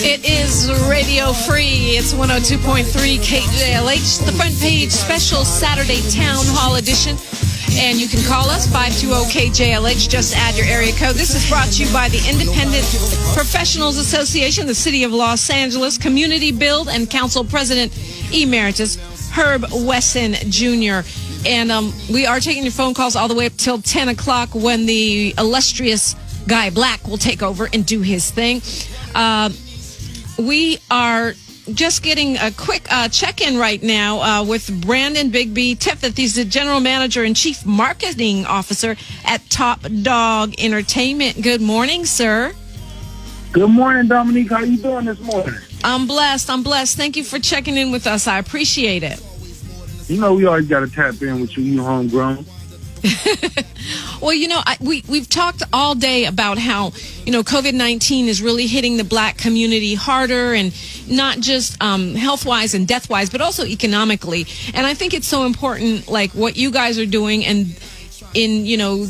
It is radio free. It's 102.3 KJLH, the front page special Saturday Town Hall edition. And you can call us, 520-KJLH. Just add your area code. This is brought to you by the Independent Professionals Association, the City of Los Angeles, Community Build, and Council President Emeritus Herb Wesson Jr. And we are taking your phone calls all the way up till 10 o'clock when the illustrious Guy Black will take over and do his thing. We are just getting a quick check-in right now with Brandon Bigby Tiffith. He's the General Manager and Chief Marketing Officer at Dawg Entertainment. Good morning, sir. Good morning, Dominique. How you doing this morning? I'm blessed. Thank you for checking in with us. I appreciate it. You know, we always got to tap in with you. You homegrown. Well, you know, we've talked all day about how, you know, COVID-19 is really hitting the Black community harder, and not just health-wise and death-wise, but also economically. And I think it's so important, like what you guys are doing, and in, you know,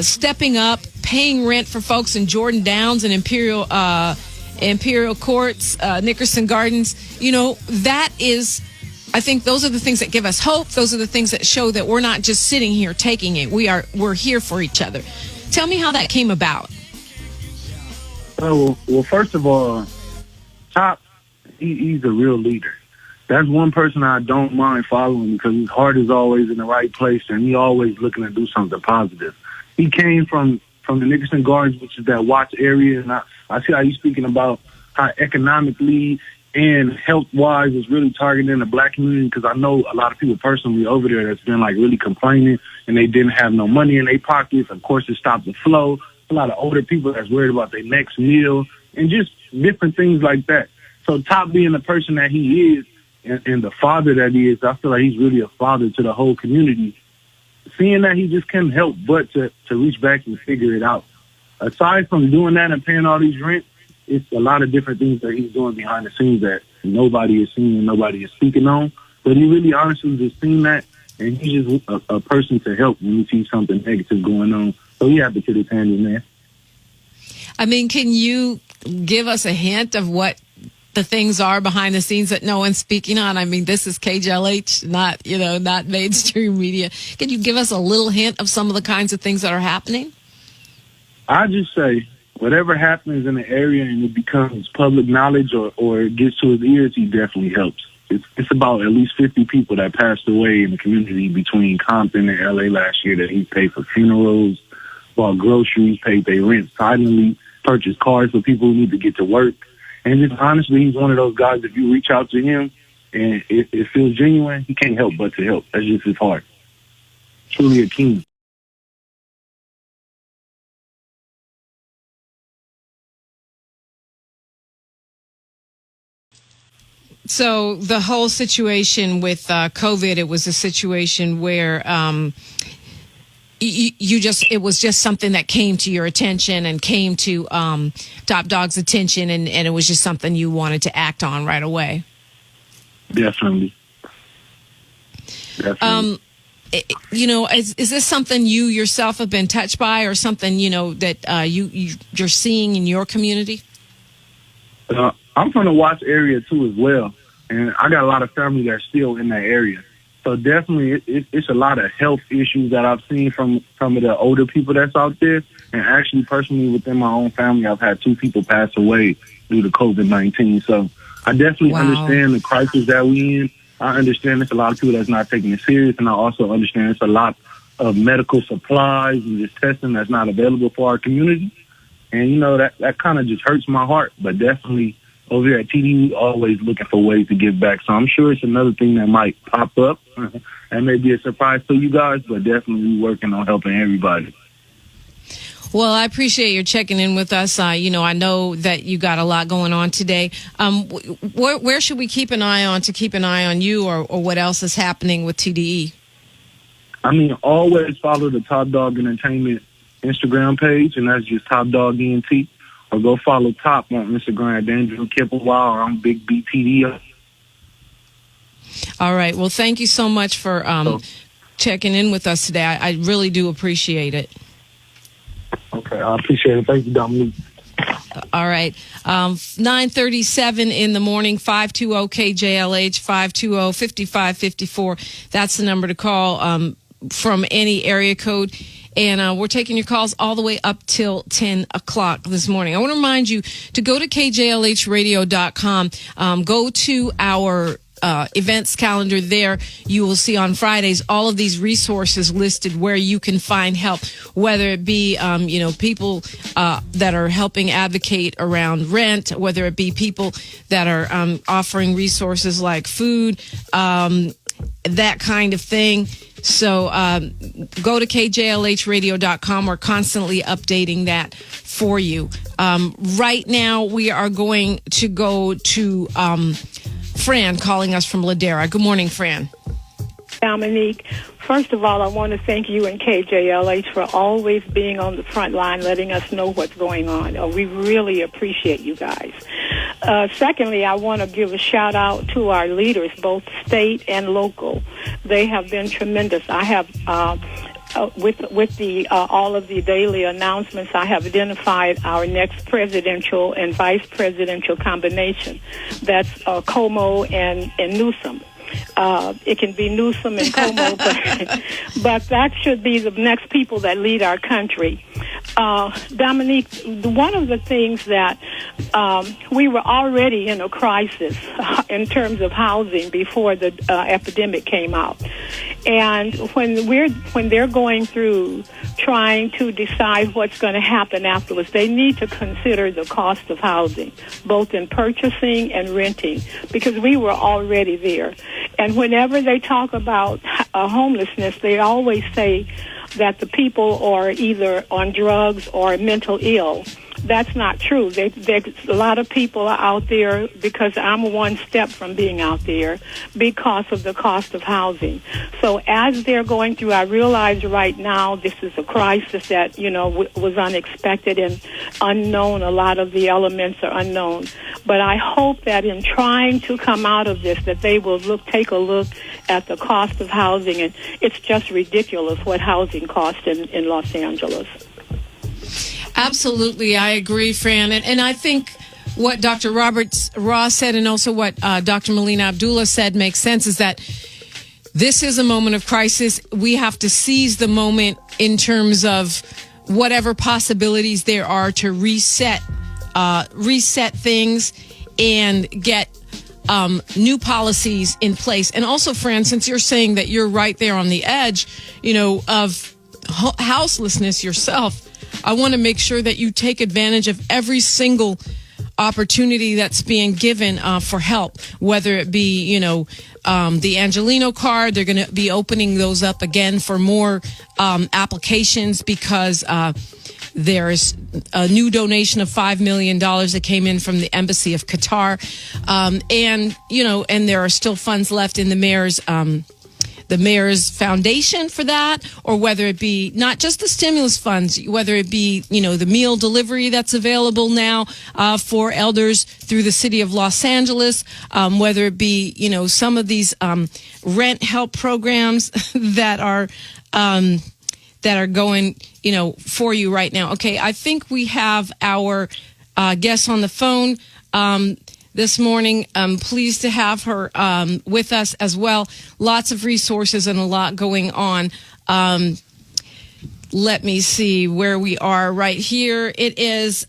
stepping up, paying rent for folks in Jordan Downs and Imperial Courts, Nickerson Gardens. You know, that is, I think those are the things that give us hope. Those are the things that show that we're not just sitting here taking it. We're here for each other. Tell me how that came about. Well, first of all, Top, he's a real leader. That's one person I don't mind following because his heart is always in the right place, and he's always looking to do something positive. He came from the Nickerson Gardens, which is that Watts area, and I see how he's speaking about how economically and health-wise is really targeting the Black community, because I know a lot of people personally over there that's been like really complaining, and they didn't have no money in their pockets. Of course, it stopped the flow. A lot of older people that's worried about their next meal and just different things like that. So Top, being the person that he is and the father that he is, I feel like he's really a father to the whole community. Seeing that, he just can't help but to reach back and figure it out. Aside from doing that and paying all these rent, it's a lot of different things that he's doing behind the scenes that nobody is seeing and nobody is speaking on. But he really honestly just seen that, and he's just a person to help when you see something negative going on. So he has to put his hand in there. I mean, can you give us a hint of what the things are behind the scenes that no one's speaking on? I mean, this is KJLH, not mainstream media. Can you give us a little hint of some of the kinds of things that are happening? I just say, whatever happens in the area and it becomes public knowledge or it gets to his ears, he definitely helps. It's about at least 50 people that passed away in the community between Compton and LA last year that he paid for funerals, bought groceries, paid their rent silently, purchased cars for people who need to get to work. And just honestly, he's one of those guys, if you reach out to him and it feels genuine, he can't help but to help. That's just his heart. Truly a king. So the whole situation with COVID, it was a situation where it was just something that came to your attention and came to Dawg's attention, and it was just something you wanted to act on right away. Definitely. Is this something you yourself have been touched by, or something, that you're seeing in your community? I'm from the Watts area too as well, and I got a lot of family that's still in that area. So definitely it's a lot of health issues that I've seen from some of the older people that's out there. And actually, personally, within my own family, I've had 2 people pass away due to COVID-19. So I definitely understand the crisis that we in. I understand there's a lot of people that's not taking it serious, and I also understand it's a lot of medical supplies and just testing that's not available for our community. And, that kind of just hurts my heart. But definitely over here at TD, we always looking for ways to give back. So I'm sure it's another thing that might pop up and may be a surprise to you guys, but definitely working on helping everybody. Well, I appreciate your checking in with us. I know that you got a lot going on today. Where should we keep an eye on you, or what else is happening with TDE? I mean, always follow the Dawg Entertainment Instagram page, and that's just Dawg ENT. Or go follow Top on Instagram, Andrew Kipplewile, or I'm Big BTD. All right. Well, thank you so much for checking in with us today. I really do appreciate it. Okay, I appreciate it. Thank you, Dominique. All right. 9:37 in the morning, 520-KJLH, 520-5554. That's the number to call from any area code. And we're taking your calls all the way up till 10 o'clock this morning. I want to remind you to go to KJLHradio.com. Go to our events calendar there. You will see on Fridays all of these resources listed where you can find help, whether it be, people that are helping advocate around rent, whether it be people that are offering resources like food, that kind of thing. So go to KJLHradio.com. We're constantly updating that for you. Right now, we are going to go to Fran calling us from Ladera. Good morning, Fran. Dominique, first of all, I want to thank you and KJLH for always being on the front line, letting us know what's going on. We really appreciate you guys. Secondly, I want to give a shout out to our leaders, both state and local. They have been tremendous. I have, with the all of the daily announcements, I have identified our next presidential and vice presidential combination. That's Como and Newsom. It can be Newsom and Como, but that should be the next people that lead our country. Dominique, one of the things that we were already in a crisis in terms of housing before the epidemic came out. And when they're going through trying to decide what's going to happen afterwards, they need to consider the cost of housing, both in purchasing and renting, because we were already there. And whenever they talk about homelessness, they always say that the people are either on drugs or mental ill. That's not true. There's a lot of people out there, because I'm one step from being out there, because of the cost of housing. So as they're going through, I realize right now this is a crisis that, was unexpected and unknown. A lot of the elements are unknown. But I hope that in trying to come out of this, that they will take a look at the cost of housing. And it's just ridiculous what housing costs in Los Angeles. Absolutely, I agree, Fran. And I think what Dr. Ross said and also what Dr. Melina Abdullah said makes sense, is that this is a moment of crisis. We have to seize the moment in terms of whatever possibilities there are to reset things and get new policies in place. And also, Fran, since you're saying that you're right there on the edge, of houselessness yourself, I want to make sure that you take advantage of every single opportunity that's being given for help, whether it be, the Angelino card. They're going to be opening those up again for more applications, because there's a new donation of $5 million that came in from the Embassy of Qatar. And there are still funds left in the mayor's foundation for that, or whether it be not just the stimulus funds, whether it be, the meal delivery that's available now for elders through the city of Los Angeles, whether it be, some of these rent help programs that are going, for you right now. Okay, I think we have our guest on the phone this morning. I'm pleased to have her with us as well. Lots of resources and a lot going on. Let me see where we are right here. It is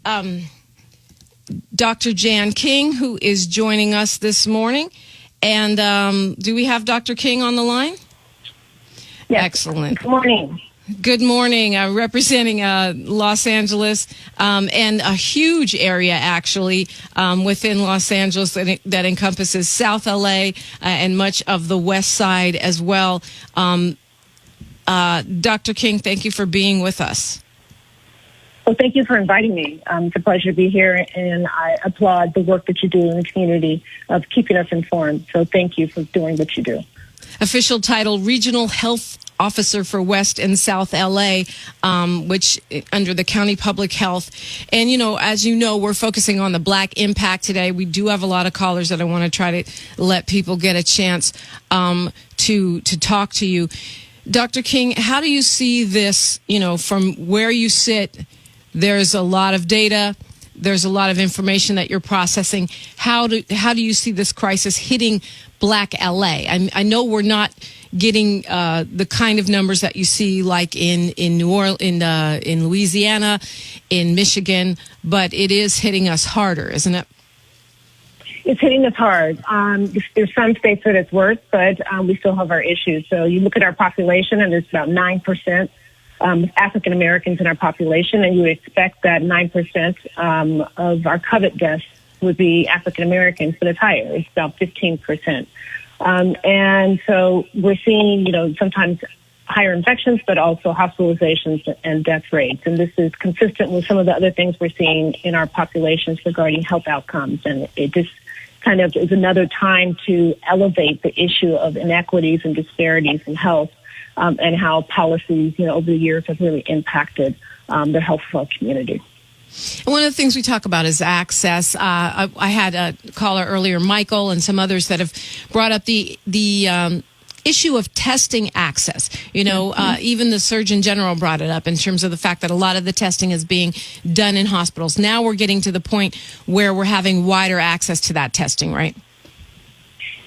Dr. Jan King, who is joining us this morning. And do we have Dr. King on the line? Yes. Excellent. Good morning. Good morning. Representing Los Angeles and a huge area, actually, within Los Angeles that encompasses South LA and much of the West Side as well. Dr. King, thank you for being with us. Well, thank you for inviting me. It's a pleasure to be here, and I applaud the work that you do in the community of keeping us informed. So thank you for doing what you do. Official title, Regional Health Officer for West and South LA, which under the County Public Health. And, as you know, we're focusing on the Black impact today. We do have a lot of callers that I want to try to let people get a chance to talk to you. Dr. King, how do you see this, from where you sit? There's a lot of data. There's a lot of information that you're processing. How do you see this crisis hitting Black LA? I know we're not getting the kind of numbers that you see like in New Orleans, in Louisiana, in Michigan, but it is hitting us harder, isn't it? It's hitting us hard. There's some states that it's worse, but we still have our issues. So you look at our population, and there's about 9% African Americans in our population, and you would expect that 9% of our COVID deaths would be African Americans, but it's higher. It's about 15%. And so we're seeing, sometimes higher infections, but also hospitalizations and death rates. And this is consistent with some of the other things we're seeing in our populations regarding health outcomes. And it just kind of is another time to elevate the issue of inequities and disparities in health, and how policies, over the years have really impacted the health of our community. And one of the things we talk about is access. I had a caller earlier, Michael, and some others that have brought up the issue of testing access. Even the Surgeon General brought it up in terms of the fact that a lot of the testing is being done in hospitals. Now we're getting to the point where we're having wider access to that testing, right?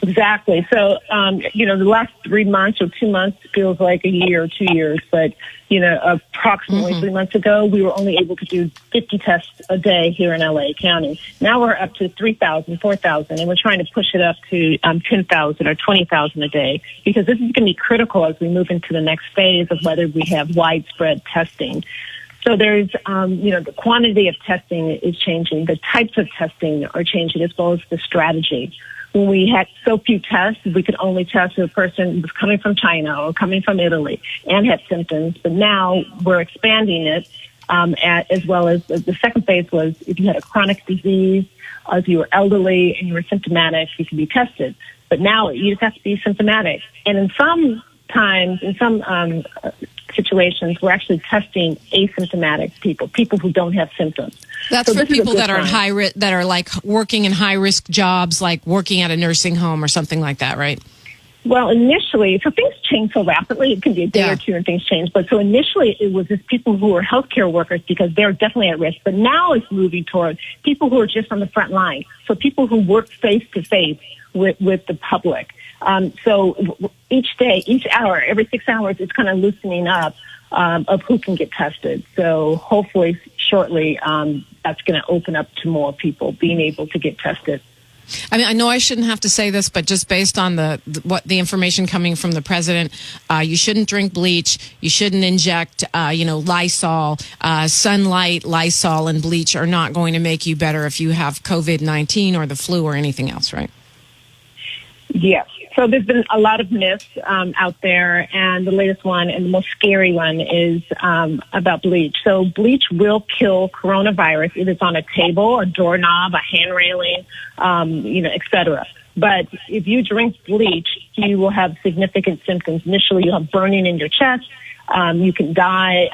Exactly. So, the last 3 months or 2 months feels like a year or 2 years, but, approximately 3 months ago, we were only able to do 50 tests a day here in LA County. Now we're up to 3,000, 4,000, and we're trying to push it up to 10,000 or 20,000 a day, because this is going to be critical as we move into the next phase of whether we have widespread testing. So there's, the quantity of testing is changing. The types of testing are changing, as well as the strategy. When we had so few tests, we could only test if a person was coming from China or coming from Italy and had symptoms. But now we're expanding it, as well as the second phase was if you had a chronic disease, if you were elderly and you were symptomatic, you could be tested. But now you just have to be symptomatic. And in some situations, we're actually testing asymptomatic people who don't have symptoms. That's for people that are high risk, that are like working in high risk jobs, like working at a nursing home or something like that, right? Well, initially, so things change so rapidly. It can be a day or two and things change. But so initially, it was just people who were healthcare workers because they're definitely at risk. But now it's moving toward people who are just on the front line. So people who work face to face with the public. So each day, each hour, every 6 hours, it's kind of loosening up of who can get tested. So hopefully shortly, that's going to open up to more people being able to get tested. I mean, I know I shouldn't have to say this, but just based on the information coming from the president, you shouldn't drink bleach. You shouldn't inject, Lysol. Sunlight, Lysol, and bleach are not going to make you better if you have COVID-19 or the flu or anything else, right? Yes. So there's been a lot of myths out there, and the latest one and the most scary one is about bleach. So bleach will kill coronavirus if it's on a table, a doorknob, a hand railing, et cetera. But if you drink bleach, you will have significant symptoms. Initially, you have burning in your chest. You can die.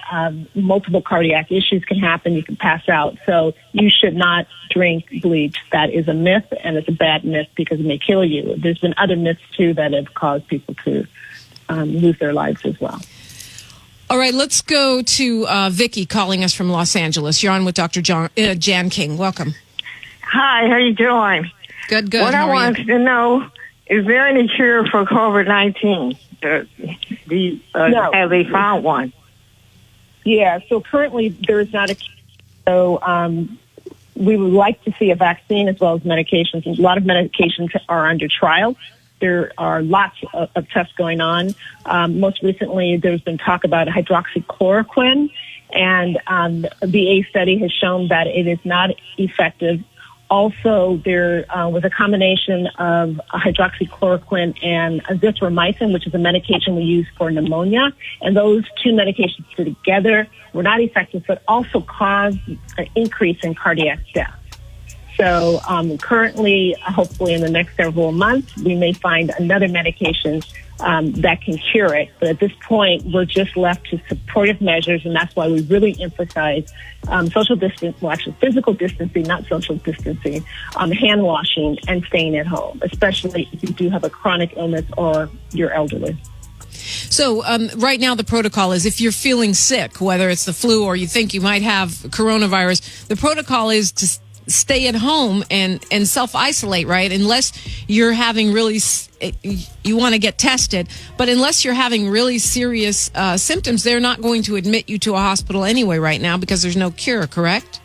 Multiple cardiac issues can happen. You can pass out. So you should not drink bleach. That is a myth, and it's a bad myth because it may kill you. There's been other myths, too, that have caused people to lose their lives as well. All right, let's go to Vicky calling us from Los Angeles. You're on with Dr. Jan King. Welcome. Hi, how you doing? Good. What I wanted to know, is there any cure for COVID-19? No. Have they found one? Yeah, so currently there is not a cure. So we would like to see a vaccine as well as medications. A lot of medications are under trial. There are lots of tests going on. Most recently, there's been talk about hydroxychloroquine, and the VA study has shown that it is not effective. Also, there was a combination of hydroxychloroquine and azithromycin, which is a medication we use for pneumonia. And those two medications together were not effective, but also caused an increase in cardiac death. So currently, hopefully in the next several months, we may find another medication that can cure it. But at this point, we're just left to supportive measures, and that's why we really emphasize social distance, well, actually physical distancing, not social distancing, hand washing, and staying at home, especially if you do have a chronic illness or you're elderly. So right now the protocol is if you're feeling sick, whether it's the flu or you think you might have coronavirus, the protocol is to stay at home and self-isolate, right? Unless you're having really, you want to get tested, but unless you're having really serious symptoms, they're not going to admit you to a hospital anyway right now because there's no cure, correct?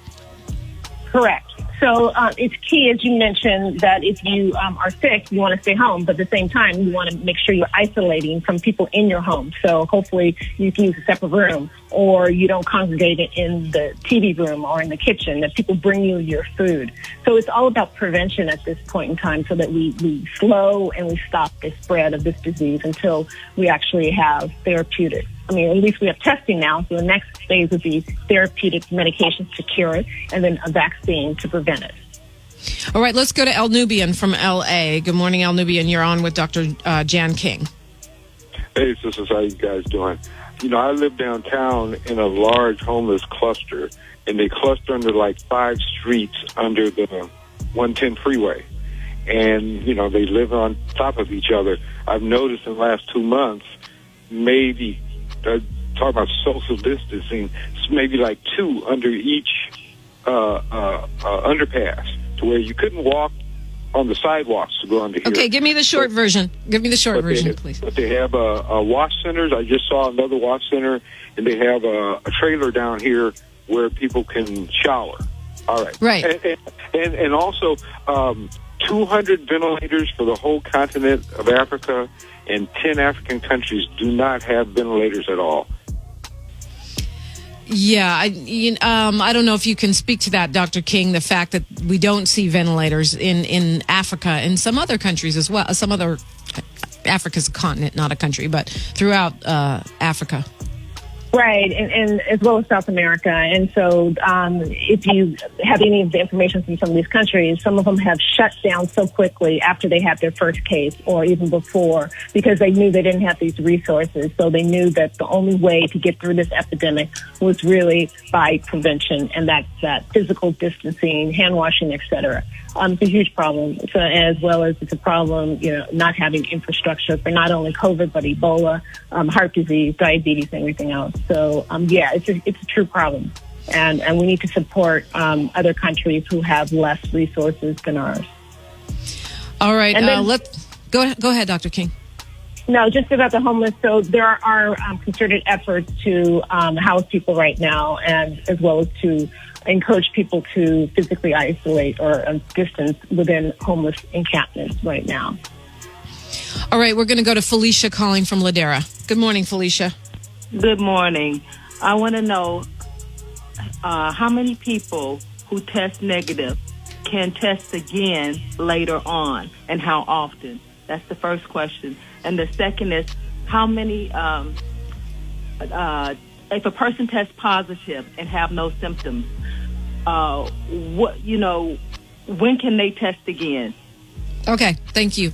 Correct. So it's key, as you mentioned, that if you are sick, you want to stay home, but at the same time, you want to make sure you're isolating from people in your home. So hopefully you can use a separate room, or you don't congregate in the TV room or in the kitchen, that people bring you your food. So it's all about prevention at this point in time so that we slow and we stop the spread of this disease until we actually have therapeutics. I mean, at least we have testing now, so the next phase would be therapeutic medications to cure it, and then a vaccine to prevent it. All right, let's go to El Nubian from L.A. Good morning, El Nubian. You're on with Dr. Jan King. Hey, sisters, how you guys doing? You know, I live downtown in a large homeless cluster, and they cluster under like 5 streets under the 110 freeway. And, you know, they live on top of each other. I've noticed in the last 2 months, maybe... talk about social distancing, maybe like 2 under each underpass, to where you couldn't walk on the sidewalks to go under here. Okay, give me the short version. Give me the short version, please. But they have wash centers. I just saw another wash center, and they have a trailer down here where people can shower. All right. Right. And also 200 ventilators for the whole continent of Africa, and 10 African countries do not have ventilators at all. Yeah, I don't know if you can speak to that, Dr. King, the fact that we don't see ventilators in Africa and some other countries as well, some other, Africa's a continent, not a country, but throughout Africa. Right, and as well as South America. And so if you have any of the information from some of these countries, some of them have shut down so quickly after they had their first case or even before, because they knew they didn't have these resources. So they knew that the only way to get through this epidemic was really by prevention, and that's that physical distancing, hand washing, et cetera. It's a huge problem, as well as it's a problem, you know, not having infrastructure for not only COVID, but Ebola, heart disease, diabetes, and everything else. So, yeah, it's a true problem. And we need to support other countries who have less resources than ours. All right. Go ahead, Dr. King. No, just about the homeless. So there are concerted efforts to house people right now, and as well as to encourage people to physically isolate or distance within homeless encampments right now. All right, we're going to go to Felicia calling from Ladera. Good morning, Felicia. Good morning. I want to know how many people who test negative can test again later on, and how often? That's the first question. And the second is, how many, if a person tests positive and have no symptoms, when can they test again? Okay, thank you.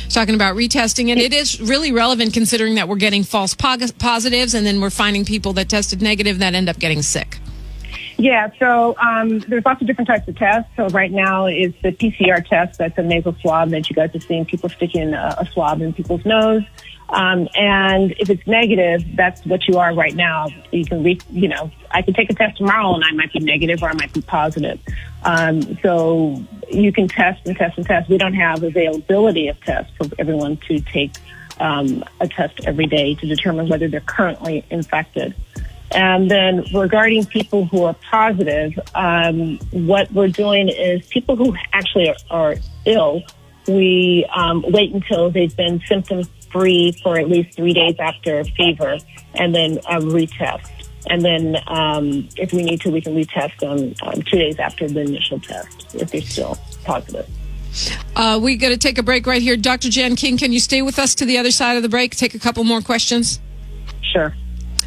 Talking about retesting, and it is really relevant considering that we're getting false positives, and then we're finding people that tested negative that end up getting sick. Yeah, so there's lots of different types of tests. So right now it's the PCR test. That's a nasal swab that you guys are seeing people sticking a swab in people's nose. And if it's negative, that's what you are right now. You can I can take a test tomorrow and I might be negative or I might be positive. So you can test and test and test. We don't have availability of tests for everyone to take a test every day to determine whether they're currently infected. And then regarding people who are positive, what we're doing is people who actually are ill, we wait until they've been symptom-free for at least 3 days after fever, and then retest. And then if we need to, we can retest them 2 days after the initial test if they're still positive. We got to take a break right here. Dr. Jan King, can you stay with us to the other side of the break? Take a couple more questions? Sure.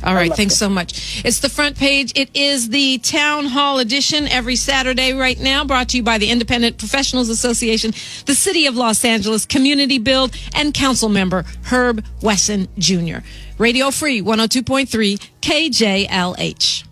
All right, thanks so much. It's the front page. It is the Town Hall edition every Saturday right now, brought to you by the Independent Professionals Association, the City of Los Angeles, Community Build, and Council Member Herb Wesson Jr. Radio Free 102.3 KJLH.